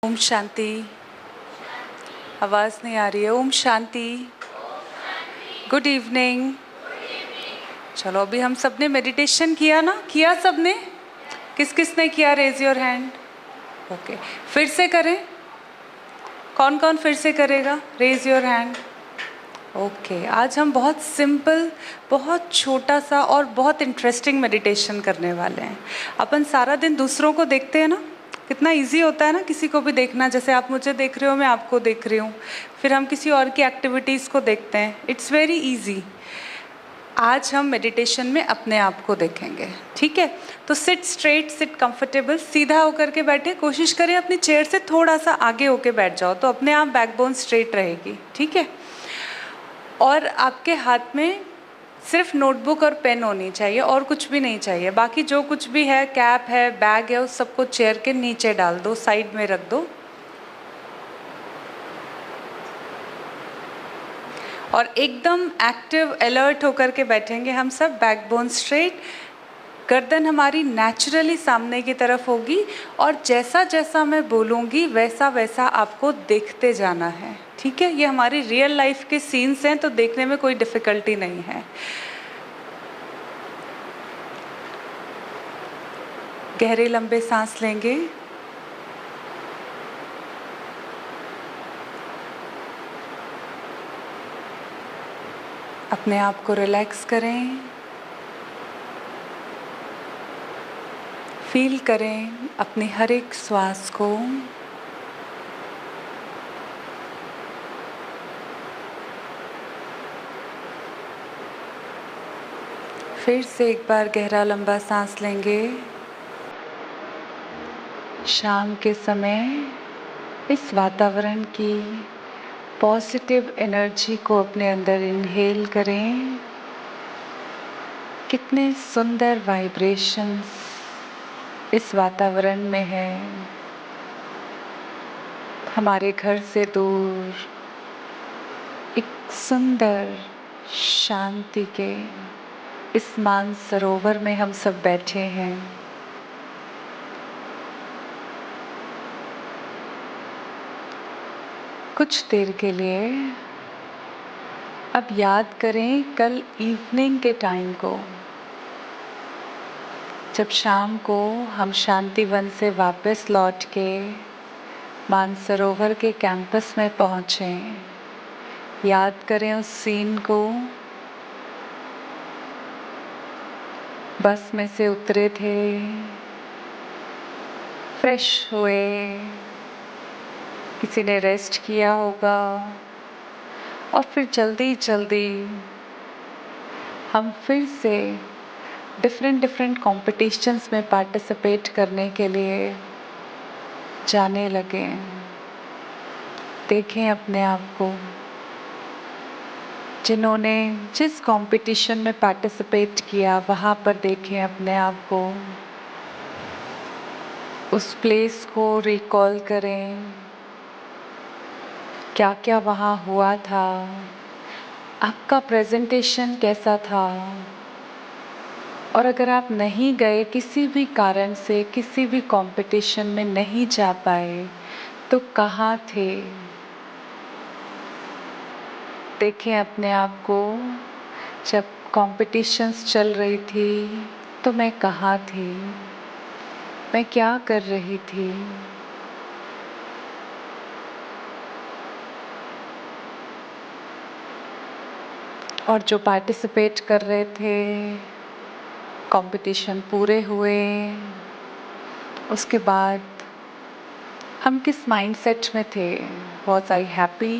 ओम शांति। आवाज़ नहीं आ रही है। ओम शांति। Good evening. चलो अभी हम सब ने मेडिटेशन किया ना? किया सबने? किस किस ने किया? Raise your hand. ओके, फिर से करें। कौन कौन फिर से करेगा? Raise your hand. ओके, आज हम बहुत सिंपल, बहुत छोटा सा और बहुत इंटरेस्टिंग मेडिटेशन करने वाले हैं। अपन सारा दिन दूसरों को देखते हैं ना, कितना इजी होता है ना किसी को भी देखना। जैसे आप मुझे देख रहे हो, मैं आपको देख रही हूँ, फिर हम किसी और की एक्टिविटीज़ को देखते हैं। It's very easy. आज हम मेडिटेशन में अपने आप को देखेंगे, ठीक है? तो सिट स्ट्रेट, सिट कंफर्टेबल, सीधा होकर के बैठे। कोशिश करें अपनी चेयर से थोड़ा सा आगे होके बैठ जाओ, तो अपने आप बैकबोन स्ट्रेट रहेगी, ठीक है? और आपके हाथ में सिर्फ नोटबुक और पेन होनी चाहिए, और कुछ भी नहीं चाहिए। बाकी जो कुछ भी है, कैप है, बैग है, उस सबको चेयर के नीचे डाल दो, साइड में रख दो। और एकदम एक्टिव, अलर्ट होकर के बैठेंगे हम सब। बैकबोन स्ट्रेट, गर्दन हमारी नेचुरली सामने की तरफ होगी, और जैसा जैसा मैं बोलूँगी वैसा वैसा आपको देखते जाना है, ठीक है? ये हमारी रियल लाइफ के सीन्स हैं, तो देखने में कोई डिफ़िकल्टी नहीं है। गहरे लंबे सांस लेंगे। अपने आप को रिलैक्स करें। फील करें अपनी हर एक श्वास को। फिर से एक बार गहरा लंबा सांस लेंगे। शाम के समय इस वातावरण की पॉजिटिव एनर्जी को अपने अंदर इनहेल करें। कितने सुंदर वाइब्रेशंस इस वातावरण में है। हमारे घर से दूर एक सुंदर शांति के इस मानसरोवर में हम सब बैठे हैं। कुछ देर के लिए अब याद करें कल इवनिंग के टाइम को, जब शाम को हम शांतिवन से वापस लौट के मानसरोवर के कैंपस में पहुँचे। याद करें उस सीन को। बस में से उतरे थे, फ्रेश हुए, किसी ने रेस्ट किया होगा, और फिर जल्दी जल्दी हम फिर से डिफरेंट कॉम्पिटिशन्स में पार्टिसिपेट करने के लिए जाने लगे। देखें अपने आप को। जिन्होंने जिस कंपटीशन में पार्टिसिपेट किया, वहाँ पर देखें अपने आप को। उस प्लेस को रिकॉल करें। क्या क्या वहाँ हुआ था, आपका प्रेजेंटेशन कैसा था, और अगर आप नहीं गए, किसी भी कारण से किसी भी कंपटीशन में नहीं जा पाए, तो कहाँ थे? देखें अपने आप को। जब कॉम्पिटिशन्स चल रही थी तो मैं कहाँ थी, मैं क्या कर रही थी? और जो पार्टिसिपेट कर रहे थे, कंपटीशन पूरे हुए, उसके बाद हम किस माइंडसेट में थे? Was I happy,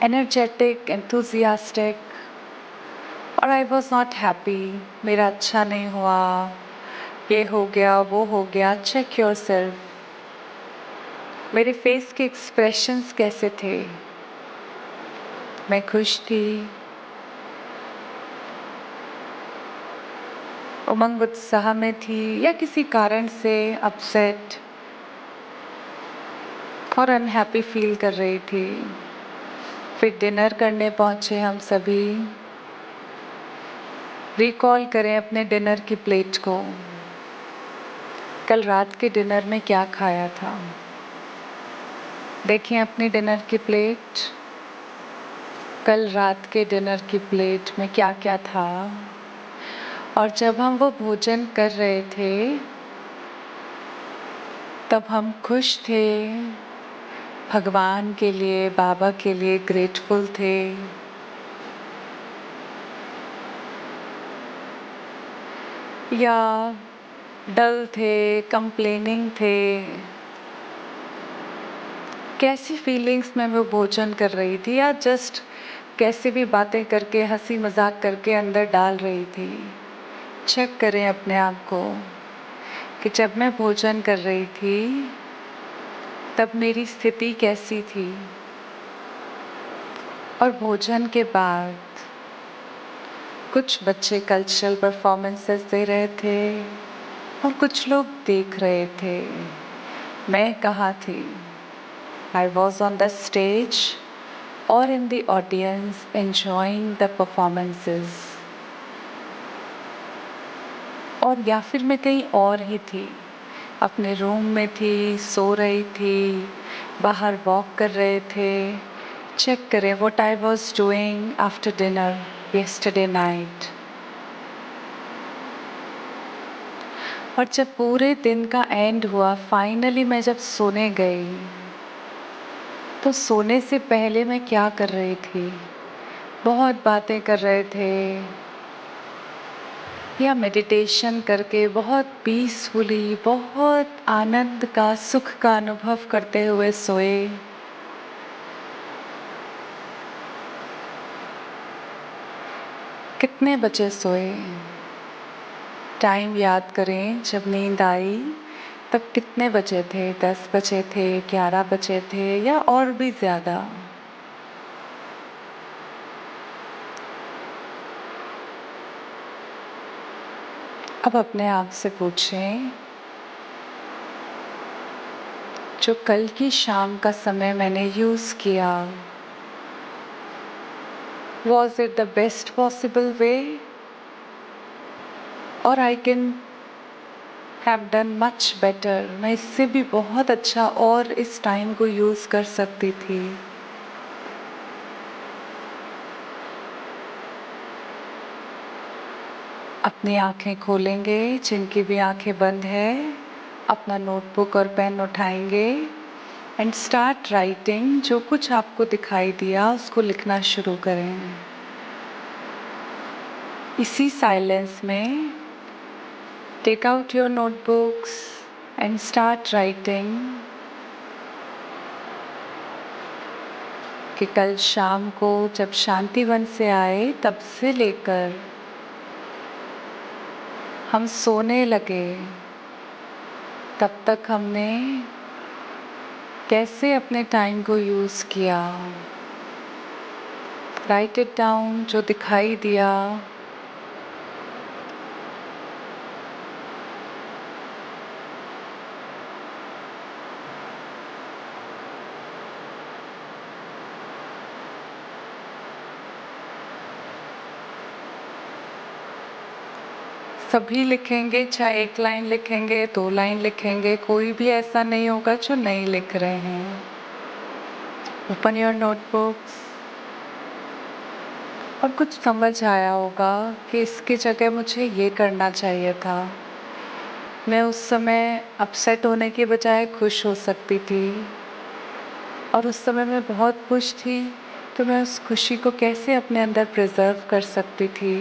energetic, enthusiastic, और आई वॉज नॉट हैप्पी, मेरा अच्छा नहीं हुआ, ये हो गया, वो हो गया। Check yourself. मेरे फेस के एक्सप्रेशंस कैसे थे? मैं खुश थी, उमंग उत्साह में थी, या किसी कारण से अपसेट और अनहैप्पी फील कर रही थी? फिर डिनर करने पहुंचे हम सभी। रिकॉल करें अपने डिनर की प्लेट को। कल रात के डिनर में क्या खाया था? देखिए अपनी डिनर की प्लेट। कल रात के डिनर की प्लेट में क्या क्या था? और जब हम वो भोजन कर रहे थे तब हम खुश थे, भगवान के लिए, बाबा के लिए ग्रेटफुल थे, या डल थे, कंप्लेनिंग थे? कैसी फीलिंग्स में वो भोजन कर रही थी, या जस्ट कैसे भी बातें करके, हंसी मजाक करके अंदर डाल रही थी? चेक करें अपने आप को कि जब मैं भोजन कर रही थी तब मेरी स्थिति कैसी थी, और भोजन के बाद कुछ बच्चे कल्चरल परफॉर्मेंसेस दे रहे थे और कुछ लोग देख रहे थे। मैं कहाँ थी? I was on the stage or in the audience enjoying the performances, और या फिर मैं कहीं और ही थी, अपने रूम में थी, सो रही थी, बाहर वॉक कर रहे थे। चेक करें what I was doing after dinner yesterday night। और जब पूरे दिन का एंड हुआ, फाइनली मैं जब सोने गई, तो सोने से पहले मैं क्या कर रही थी? बहुत बातें कर रहे थे, या मेडिटेशन करके बहुत पीसफुली, बहुत आनंद का, सुख का अनुभव करते हुए सोए? कितने बजे सोए? टाइम याद करें, जब नींद आई तब कितने बजे थे? 10 बजे थे, 11 बजे थे, या और भी ज़्यादा? अब अपने आप से पूछें, जो कल की शाम का समय मैंने यूज़ किया, was it the best possible way, or I can have done much better? मैं इससे भी बहुत अच्छा और इस टाइम को यूज़ कर सकती थी। अपनी आंखें खोलेंगे, जिनकी भी आंखें बंद है, अपना नोटबुक और पेन उठाएंगे एंड स्टार्ट राइटिंग। जो कुछ आपको दिखाई दिया उसको लिखना शुरू करें। इसी साइलेंस में take out your notebooks and start writing कि कल शाम को जब शांतिवन से आए तब से लेकर हम सोने लगे, तब तक हमने कैसे अपने टाइम को यूज़ किया। राइट इट डाउन, जो दिखाई दिया। सभी लिखेंगे, चाहे एक लाइन लिखेंगे, 2 लाइन लिखेंगे, कोई भी ऐसा नहीं होगा जो नहीं लिख रहे हैं। Open your notebooks. और कुछ समझ आया होगा कि इसकी जगह मुझे ये करना चाहिए था। मैं उस समय अपसेट होने के बजाय खुश हो सकती थी, और उस समय मैं बहुत खुश थी, तो मैं उस खुशी को कैसे अपने अंदर प्रिजर्व कर सकती थी।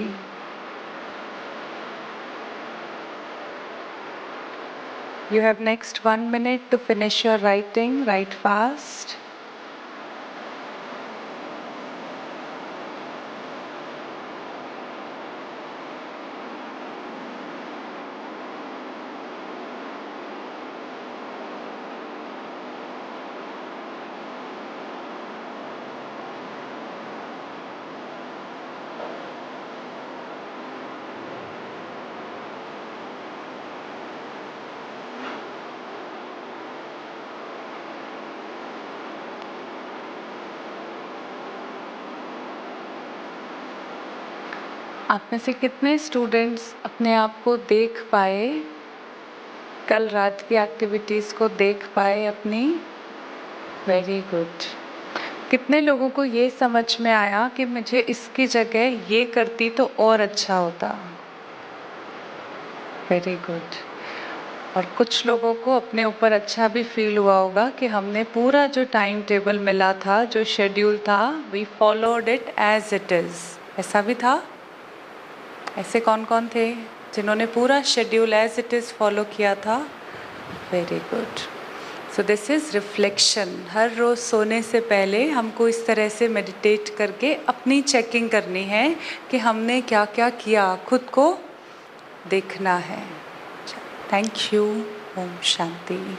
You have next 1 minute to finish your writing. Write fast. आप में से कितने स्टूडेंट्स अपने आप को देख पाए कल रात की एक्टिविटीज़ को देख पाए अपनी? Very good. कितने लोगों को ये समझ में आया कि मुझे इसकी जगह ये करती तो और अच्छा होता? Very good. और कुछ लोगों को अपने ऊपर अच्छा भी फील हुआ होगा कि हमने पूरा जो टाइम टेबल मिला था, जो शेड्यूल था, we followed it as it is. ऐसा भी था? ऐसे कौन कौन थे जिन्होंने पूरा schedule as it is follow किया था? Very good. So this is reflection. हर रोज़ सोने से पहले हमको इस तरह से मेडिटेट करके अपनी चेकिंग करनी है कि हमने क्या क्या किया, खुद को देखना है। Thank you. ओम शांति।